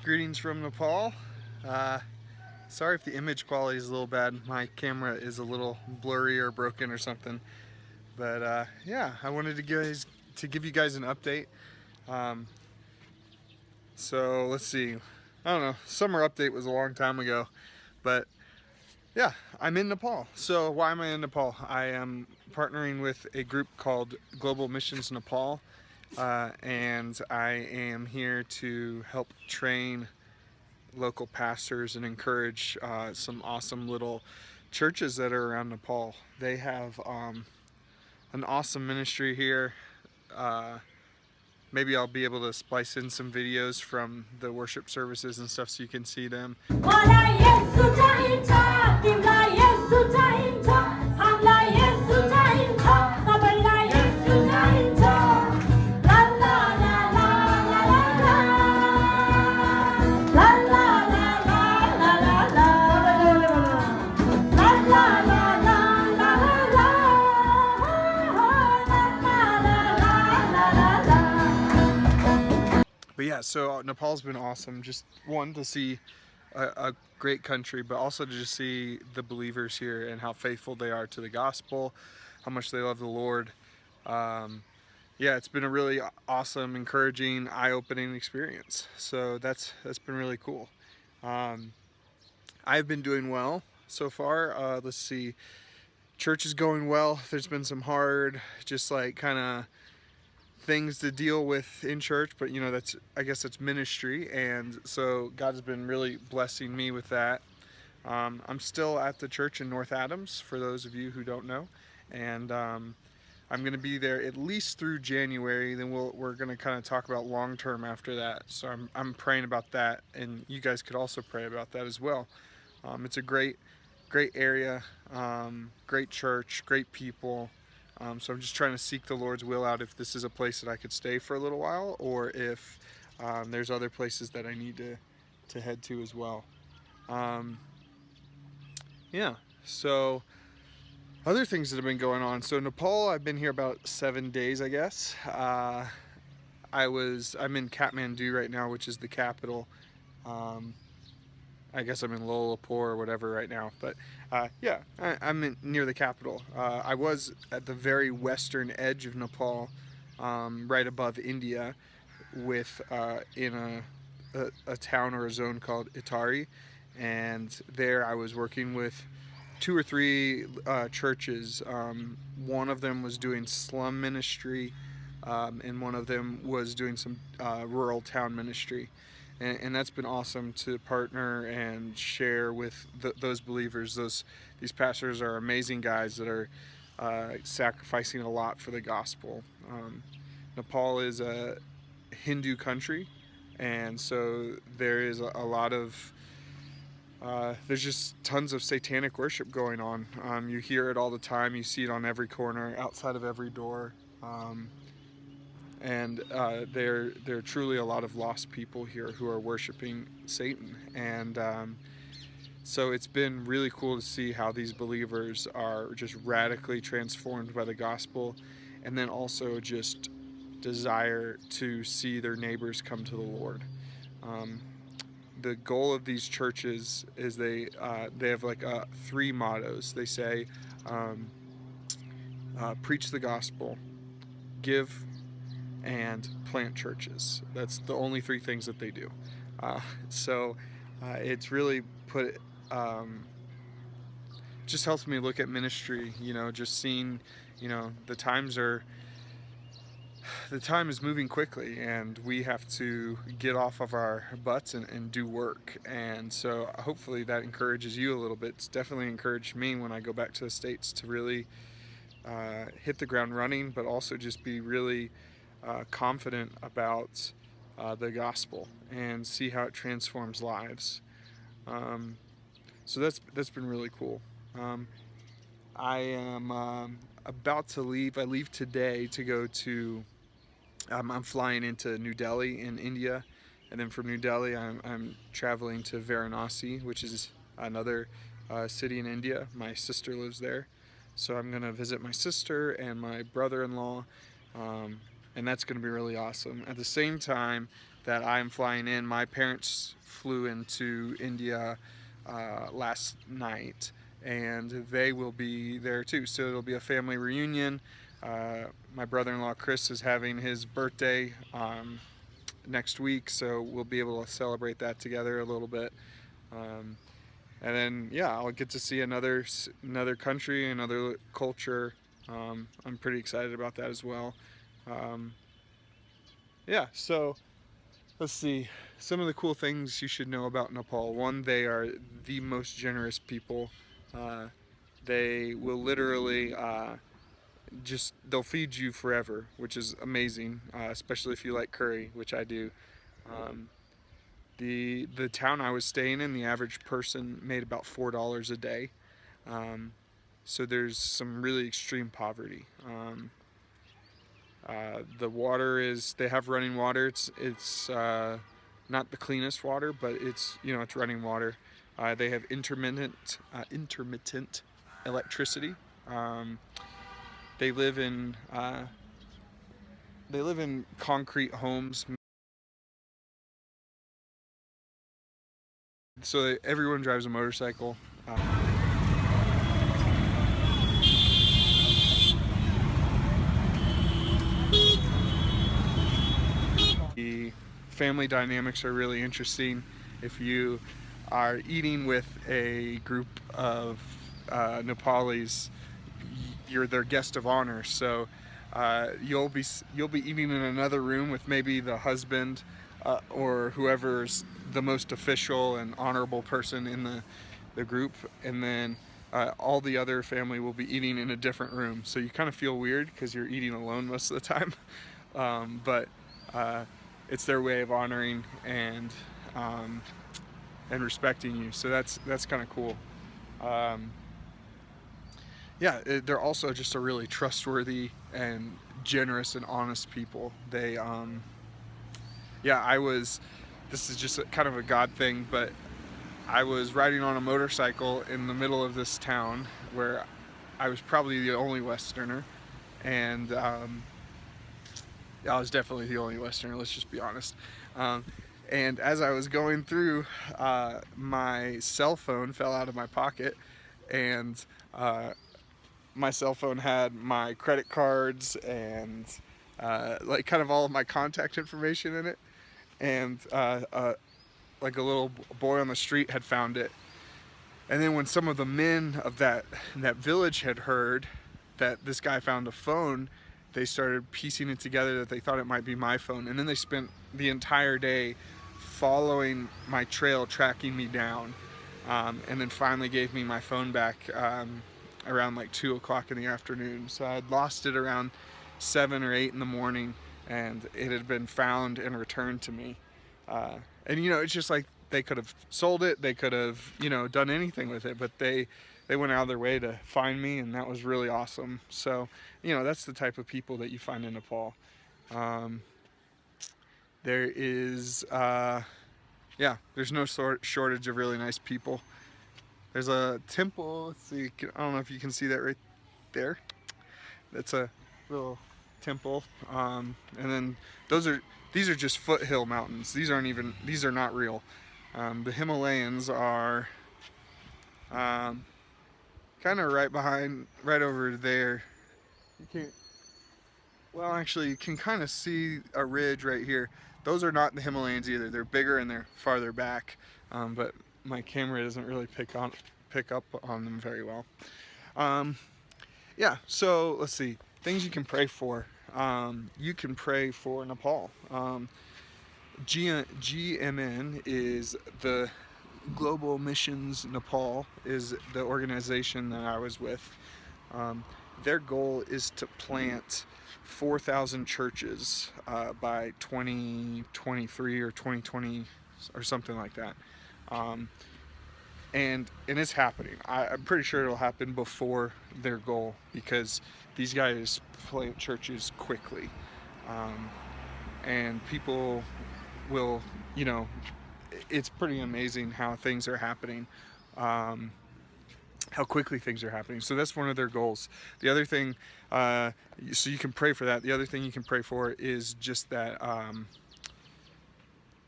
Greetings from Nepal. Uh, Sorry if the image quality is a little bad. My camera is a little blurry or broken or something. But yeah, I wanted to give you guys an update. Um, so let's see. I don't know. Summer update was a long time ago, but yeah, I'm in Nepal. So why am I in Nepal? I am partnering with a group called Global Missions Nepal, and I am here to help train local pastors and encourage some awesome little churches that are around Nepal. They have an awesome ministry here. Uh, Maybe I'll be able to splice in some videos from the worship services and stuff so you can see them. But yeah, so Nepal's been awesome. Just one, to see a great country, but also to just see the believers here and how faithful they are to the gospel, how much they love the Lord. Yeah, it's been a really awesome, encouraging, eye-opening experience. So that's been really cool. I've been doing well so far. Let's see, church is going well. There's been some hard, just like kind of things to deal with in church, but you know, that's, I guess that's ministry, and so God has been really blessing me with that. I'm still at the church in North Adams, for those of you who don't know, and I'm going to be there at least through January. Then we're going to kind of talk about long term after that. So I'm praying about that, and you guys could also pray about that as well. It's a great area, great church, great people. So I'm just trying to seek the Lord's will out if this is a place that I could stay for a little while, or if there's other places that I need to head to as well. Yeah, so other things that have been going on. So Nepal, I've been here about 7 days, I guess. I'm in Kathmandu right now, which is the capital. I guess I'm in Lolapur or whatever right now, but yeah, I'm near the capital. I was at the very western edge of Nepal, right above India, with in a town or a zone called Itari, and there I was working with 2 or 3 churches. One of them was doing slum ministry, and one of them was doing some rural town ministry. And that's been awesome to partner and share with those believers. These pastors are amazing guys that are sacrificing a lot for the gospel. Nepal is a Hindu country, and so there is a lot of there's just tons of satanic worship going on. You hear it all the time. You see it on every corner, outside of every door. And there are truly a lot of lost people here who are worshiping Satan, and so it's been really cool to see how these believers are just radically transformed by the gospel, and then also just desire to see their neighbors come to the Lord. The goal of these churches is they have like 3 mottos. They say, preach the gospel, give, and plant churches. That's the only 3 things that they do. So it's really just helps me look at ministry, you know, just seeing, you know, the time is moving quickly, and we have to get off of our butts and do work. And so hopefully that encourages you a little bit. It's definitely encouraged me when I go back to the States to really hit the ground running, but also just be really confident about the gospel and see how it transforms lives. So that's been really cool. I am about to leave. I leave today to go to. I'm flying into New Delhi in India, and then from New Delhi I'm traveling to Varanasi, which is another city in India. My sister lives there, so I'm gonna visit my sister and my brother-in-law. And that's going to be really awesome. At the same time, that I'm flying in. My parents flew into India last night, and they will be there too. So it'll be a family reunion. My brother-in-law Chris is having his birthday next week, so we'll be able to celebrate that together a little bit. Um, and then yeah, I'll get to see another country, another culture. I'm pretty excited about that as well. Um, yeah, so let's see. Some of the cool things you should know about Nepal. One, they are the most generous people. Uh, they will literally they'll feed you forever, which is amazing, especially if you like curry, which I do. Um, the town I was staying in, the average person made about $4 a day. Um, so there's some really extreme poverty. The water is, they have running water. It's not the cleanest water, but it's running water. They have intermittent electricity. Um, they live in concrete homes. So everyone drives a motorcycle. The family dynamics are really interesting. If you are eating with a group of Nepalis, you're their guest of honor. So you'll be eating in another room with maybe the husband or whoever's the most official and honorable person in the group, and then all the other family will be eating in a different room. So you kind of feel weird because you're eating alone most of the time. But it's their way of honoring um, and respecting you. So that's kind of cool. Um, yeah, they're also just a really trustworthy and generous and honest people. Yeah, this is just kind of a God thing, but I was riding on a motorcycle in the middle of this town where I was probably the only Westerner, and I was definitely the only Westerner, let's just be honest. Um, and as I was going through, my cell phone fell out of my pocket, and my cell phone had my credit cards and like kind of all of my contact information in it. And like a little boy on the street had found it. And then when some of the men of that village had heard that this guy found a phone, they started piecing it together that they thought it might be my phone. And then they spent the entire day following my trail, tracking me down, and then finally gave me my phone back around like 2 o'clock in the afternoon. So I had lost it around 7 or 8 in the morning, and it had been found and returned to me. And it's just like they could have sold it, they could have done anything with it, but they went out of their way to find me, and that was really awesome. So that's the type of people that you find in Nepal. There is yeah, there's no shortage of really nice people. There's a temple. Let's see, I don't know if you can see that right there. That's a little temple. And then these are just foothill mountains. These are not real. The Himalayas are kind of right over there. You can't, well, actually, you can kind of see a ridge right here. Those are not the Himalayas either. They're bigger and they're farther back, but my camera doesn't really pick up on them very well. Yeah, so let's see. Things you can pray for. You can pray for Nepal. GMN is the Global Missions Nepal, is the organization that I was with. Their goal is to plant 4,000 churches by 2023 or 2020 or something like that. And it's happening. I'm pretty sure it'll happen before their goal, because these guys plant churches quickly. And people will, it's pretty amazing how things are happening. How quickly things are happening. So that's one of their goals. The other thing, so you can pray for that. The other thing you can pray for is just that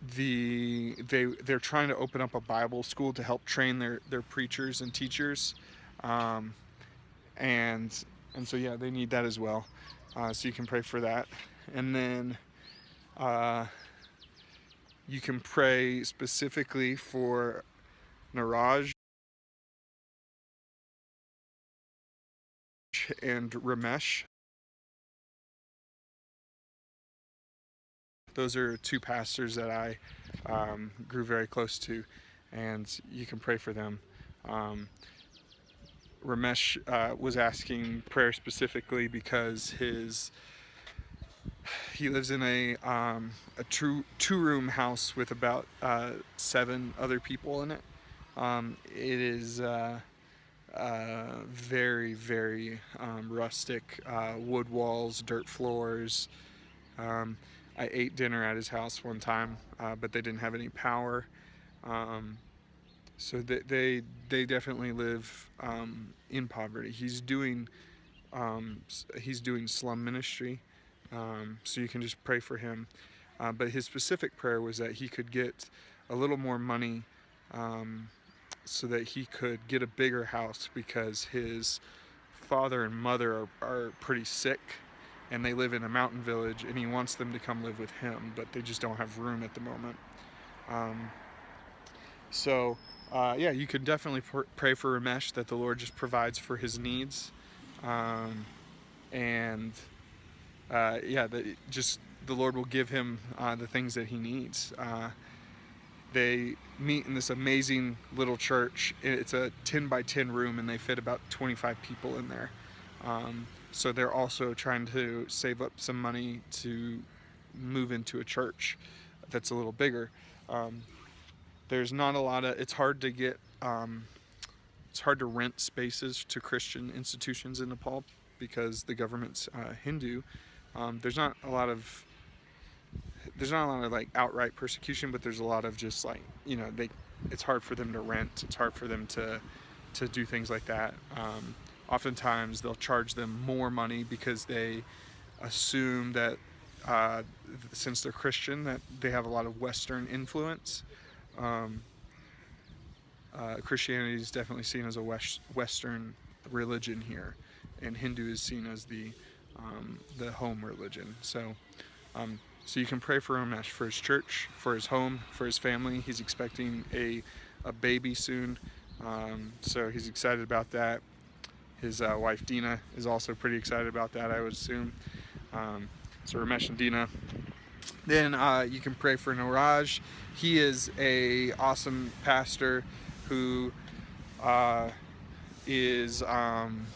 they're trying to open up a Bible school to help train their preachers and teachers, um, and so yeah, they need that as well. So you can pray for that, and then uh, you can pray specifically for Niraj and Ramesh. Those are two pastors that I grew very close to, and you can pray for them. Um, Ramesh was asking prayer specifically because he lives in a two-room house with about 7 other people in it. It is very, very rustic, wood walls, dirt floors. Um, I ate dinner at his house one time, but they didn't have any power. Um, so they definitely live in poverty. He's doing slum ministry, so you can just pray for him. But his specific prayer was that he could get a little more money, um, so that he could get a bigger house, because his father and mother are pretty sick, and they live in a mountain village, and he wants them to come live with him, but they just don't have room at the moment. Um, so yeah, you could definitely pray for Ramesh that the Lord just provides for his needs, um, and yeah, that just the Lord will give him the things that he needs. They meet in this amazing little church. It's a 10 by 10 room, and they fit about 25 people in there. So they're also trying to save up some money to move into a church that's a little bigger. Um, there's not a lot of. It's hard to get. It's hard to rent spaces to Christian institutions in Nepal because the government's Hindu. There's not a lot of like outright persecution, but there's a lot of just like, it's hard for them to rent. It's hard for them to do things like that. Oftentimes they'll charge them more money because they assume that since they're Christian, that they have a lot of Western influence. Um, Christianity is definitely seen as a Western religion here, and Hindu is seen as the home religion. So you can pray for Ramesh, for his church, for his home, for his family. He's expecting a baby soon, so he's excited about that. His wife Dina is also pretty excited about that, I would assume. So Ramesh and Dina. Then you can pray for Niraj. He is a awesome pastor who is kind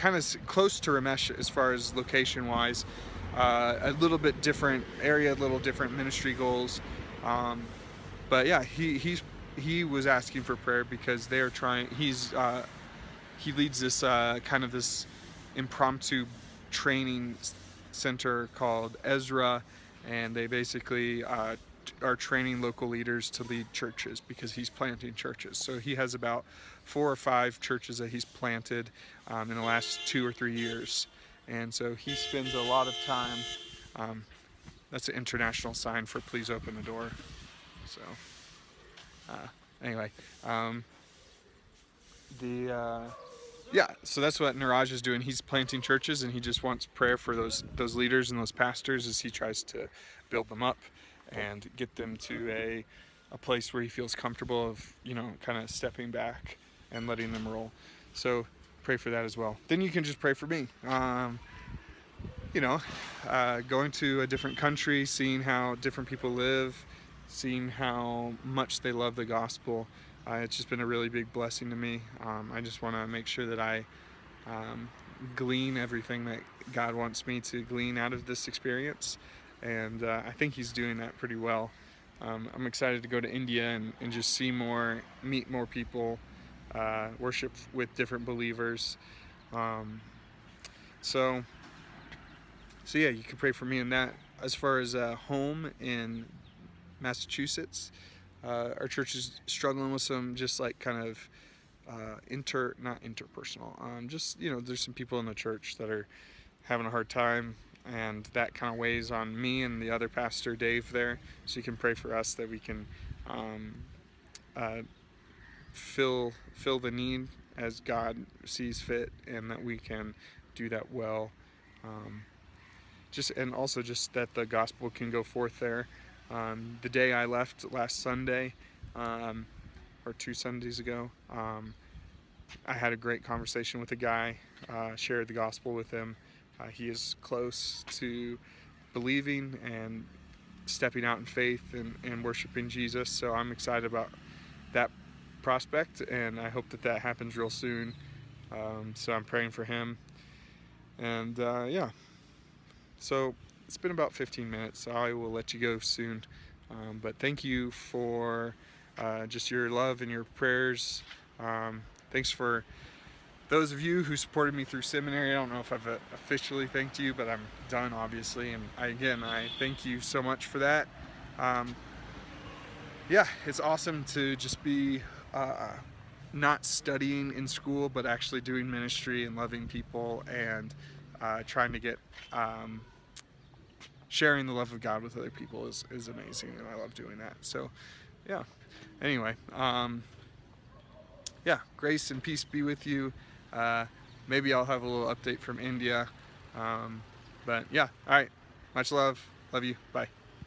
of close to Ramesh as far as location-wise. A little bit different area, a little different ministry goals. But yeah, he was asking for prayer because they're trying. He leads this kind of this impromptu training center called Ezra, and they basically are training local leaders to lead churches because he's planting churches. So he has about 4 or 5 churches that he's planted in the last 2 or 3 years, and so he spends a lot of time. That's an international sign for please open the door. So anyway, yeah, so that's what Niraj is doing. He's planting churches, and he just wants prayer for those leaders and those pastors as he tries to build them up and get them to a place where he feels comfortable of, kind of stepping back and letting them roll. So pray for that as well. Then you can just pray for me. Going to a different country, seeing how different people live, seeing how much they love the gospel. It's just been a really big blessing to me. I just want to make sure that I glean everything that God wants me to glean out of this experience, and I think he's doing that pretty well. I'm excited to go to India and just meet more people, worship with different believers. So yeah, you can pray for me in that. As far as home in Massachusetts, our church is struggling with some just like kind of not interpersonal. Just there's some people in the church that are having a hard time and that kind of weighs on me and the other pastor Dave there. So you can pray for us that we can um, uh, fill the need as God sees fit, and that we can do that well. Um, and also just that the gospel can go forth there. The day I left last Sunday, or 2 Sundays ago, I had a great conversation with a guy, shared the gospel with him. He is close to believing and stepping out in faith and worshiping Jesus, so I'm excited about that prospect, and I hope that that happens real soon. So I'm praying for him. And yeah, so it's been about 15 minutes, so I will let you go soon. But thank you for just your love and your prayers. Thanks for those of you who supported me through seminary. I don't know if I've officially thanked you, but I'm done, obviously. And I thank you so much for that. Yeah, it's awesome to just be not studying in school, but actually doing ministry and loving people, and trying to get sharing the love of God with other people is amazing, and I love doing that. So yeah, anyway, yeah, grace and peace be with you. Maybe I'll have a little update from India, but yeah, all right, much love you, bye.